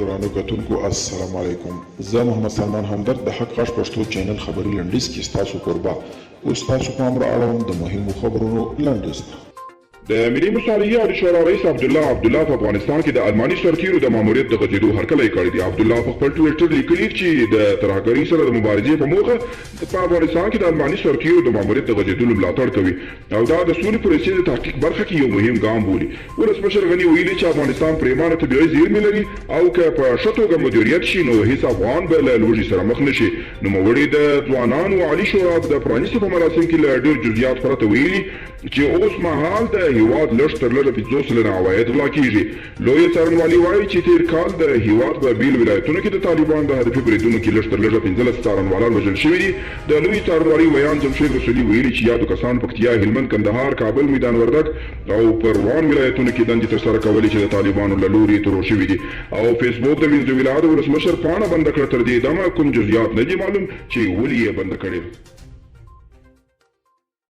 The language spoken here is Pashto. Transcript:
ګرانو کتونکو السلام علیکم. زه محمد سلمان همدرد د حق غږ پښتو چینل خبري لنډیز کې ستاسو کوربه او ستاسو پام را اړوم د مهمو خبرونو لنډیز ته. د ملي مصالحې او شورا رئیس عبدالله په افغانستان کې د الماني سرتیرو د ماموریت د غځېدو هرکلی کړی دی. عبدالله په خپل ټویټر لیکلي چې د ترهګرۍ سره د مبارزې په موخه په افغانستان کې د الماني سرتیرو د ماموریت د غځېدلو ملاتړ کوي او دا د سولې پروسې د تحقیق برخه کې یو مهم ګام بولي. ولسمشر غني ویلي چې افغانستان پرېمانه طبیعي زیرمې لري او که په ښه توګه مدیریت شي نو هیڅ افغان به له لوږې سره مخ نه شي. نوموړي د ځوانانو عالي شورا د پرانیستو په مراسم کې له ډېر جزئیات پرته ویلي چې اوس مهال د هیواد لږ تر لږه 50 سلنه عواید غلا کیږي. لوی څارنوالي وایي چې تیر کال د هیواد په بیل ولایتونو کې د طالبان د هدفي بریدونو کې لږ تر لږه 15 څارنوالان وژل شوي دي. د لوی څارنوالي ویان جمشید رسولي ویلي چې یادو کسان پکتیا، هلمند، کندهار، کابل، میدان وردګ او پروان ولایتونو کې دندې ترسره کولې چې د طالبانو له لوري ترور شوي دي. او فیسبوک د وینزویلا د ولسمشر پاڼه بنده کړه. تر دې دمه کوم جزئیات نه دي معلوم چې ولې یې بنده کړې.